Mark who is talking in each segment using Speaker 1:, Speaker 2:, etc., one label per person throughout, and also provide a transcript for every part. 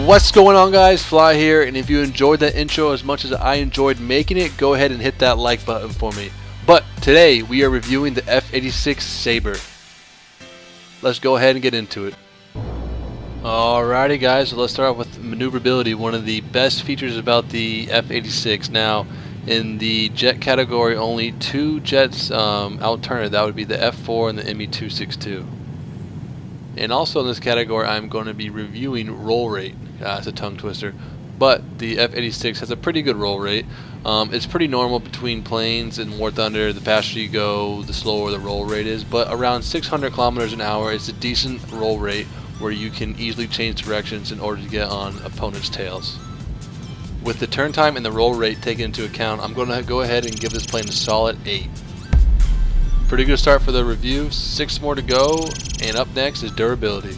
Speaker 1: What's going on, guys? Fly here, and if you enjoyed that intro as much as I enjoyed making it, go ahead and hit that like button for me. But today we are reviewing the F-86 Sabre. Let's go ahead and get into it. Alrighty guys, so let's start off with maneuverability, one of the best features about the F-86. Now, in the jet category, only two jets outturn. That would be the F-4 and the ME-262. And also in this category, I'm going to be reviewing roll rate. It's a tongue twister, but the F-86 has a pretty good roll rate. It's pretty normal between planes and War Thunder. The faster you go, the slower the roll rate is, but around 600 kilometers an hour is a decent roll rate where you can easily change directions in order to get on opponents' tails. With the turn time and the roll rate taken into account, I'm going to go ahead and give this plane a solid 8. Pretty good start for the review. 6 more to go, and up next is durability.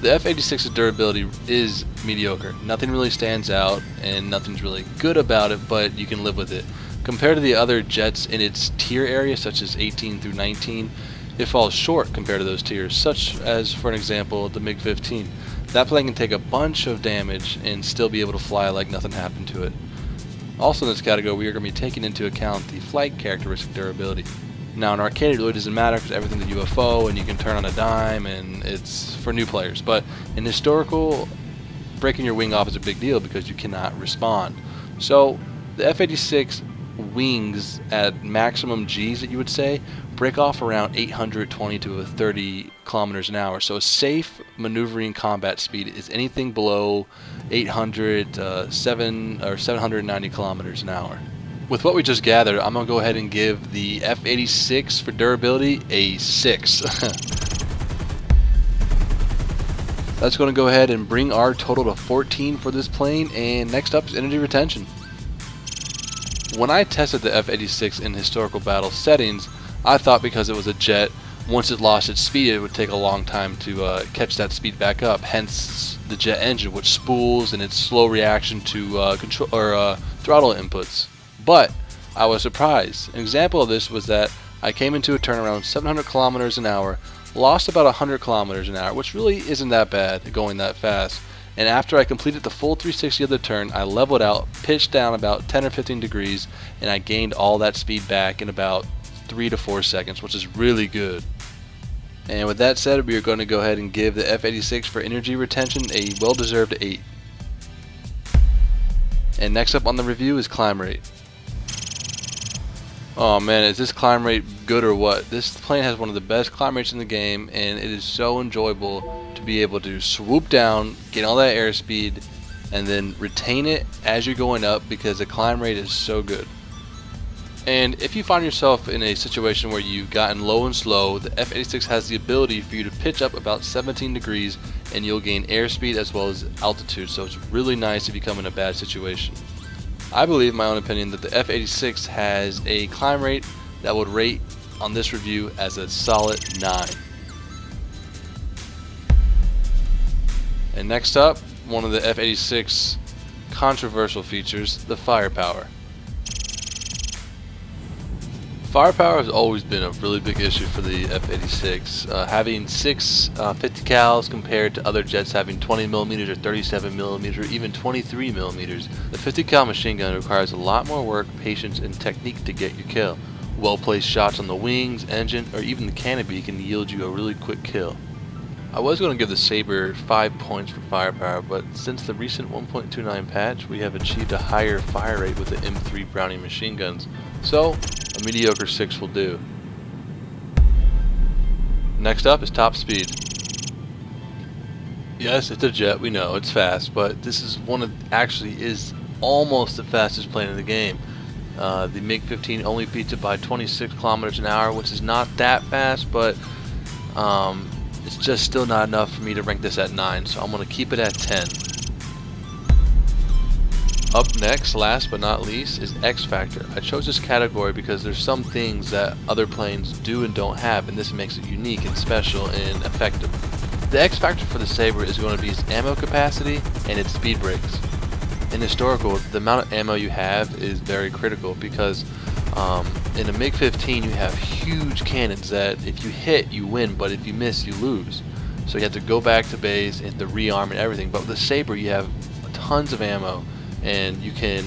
Speaker 1: The F-86's durability is mediocre. Nothing really stands out, and nothing's really good about it, but you can live with it. Compared to the other jets in its tier area, such as 18 through 19, it falls short compared to those tiers, such as, for an example, the MiG-15. That plane can take a bunch of damage and still be able to fly like nothing happened to it. Also in this category, we are going to be taking into account the flight characteristic durability. Now in arcade it really doesn't matter because everything's a UFO and you can turn on a dime and it's for new players. But in historical, breaking your wing off is a big deal because you cannot respawn. So the F-86 wings at maximum G's that you would say break off around 820 to 30 kilometers an hour. So a safe maneuvering combat speed is anything below 800 790 kilometers an hour. With what we just gathered, I'm going to go ahead and give the F-86 for durability a 6. That's going to go ahead and bring our total to 14 for this plane, and next up is energy retention. When I tested the F-86 in historical battle settings, I thought because it was a jet, once it lost its speed, it would take a long time to catch that speed back up. Hence the jet engine, which spools and its slow reaction to throttle inputs. But I was surprised. An example of this was that I came into a turn around 700 kilometers an hour, lost about 100 kilometers an hour, which really isn't that bad going that fast. And after I completed the full 360 of the turn, I leveled out, pitched down about 10 or 15 degrees, and I gained all that speed back in about 3 to 4 seconds, which is really good. And with that said, we are going to go ahead and give the F-86 for energy retention a well-deserved 8. And next up on the review is climb rate. Oh man, is this climb rate good or what? This plane has one of the best climb rates in the game, and it is so enjoyable to be able to swoop down, get all that airspeed, and then retain it as you're going up because the climb rate is so good. And if you find yourself in a situation where you've gotten low and slow, the F-86 has the ability for you to pitch up about 17 degrees and you'll gain airspeed as well as altitude, so it's really nice if you come in a bad situation. I believe, in my own opinion, that the F-86 has a climb rate that would rate on this review as a solid 9. And next up, one of the F-86 controversial features, the firepower. Firepower has always been a really big issue for the F-86. Having 6 50 cals compared to other jets having 20 millimeters or 37 millimeters or even 23 millimeters. The 50 cal machine gun requires a lot more work, patience, and technique to get your kill. Well-placed shots on the wings, engine, or even the canopy can yield you a really quick kill. I was going to give the Sabre 5 points for firepower, but since the recent 1.29 patch, we have achieved a higher fire rate with the M3 Browning machine guns. So, a mediocre 6 will do. Next up is top speed. Yes, it's a jet, we know, it's fast, but this is actually is almost the fastest plane in the game. The MiG-15 only beats it by 26 kilometers an hour, which is not that fast, but it's just still not enough for me to rank this at 9, so I'm going to keep it at 10. Up next, last but not least, is X Factor. I chose this category because there's some things that other planes do and don't have, and this makes it unique and special and effective. The X Factor for the Sabre is going to be its ammo capacity and its speed brakes. In historical, the amount of ammo you have is very critical because in a MiG-15 you have huge cannons that if you hit, you win, but if you miss, you lose. so you have to go back to base and to rearm and everything. But with the Sabre, you have tons of ammo, and you can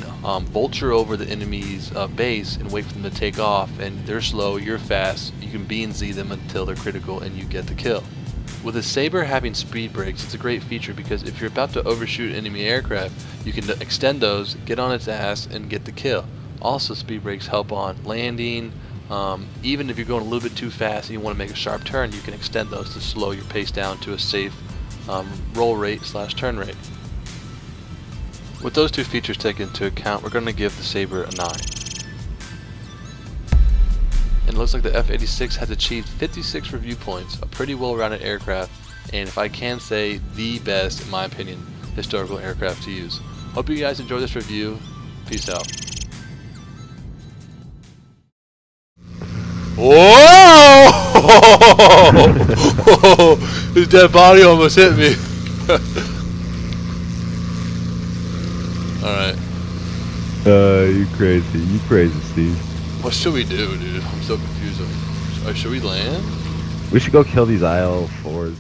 Speaker 1: vulture over the enemy's base and wait for them to take off, and they're slow, you're fast, you can B and Z them until they're critical and you get the kill. With the Sabre having speed brakes, it's a great feature because if you're about to overshoot enemy aircraft, you can extend those, get on its ass, and get the kill. Also, speed brakes help on landing. Even if you're going a little bit too fast and you want to make a sharp turn, you can extend those to slow your pace down to a safe roll rate / turn rate. With those two features taken into account, we're going to give the Sabre a 9. And it looks like the F-86 has achieved 56 review points, a pretty well-rounded aircraft, and if I can say, the best, in my opinion, historical aircraft to use. Hope you guys enjoyed this review. Peace out. Whoa! His dead body almost hit me. Alright.
Speaker 2: You crazy, Steve.
Speaker 1: What should we do, dude? I'm so confused. Should we land?
Speaker 2: We should go kill these IL-4s.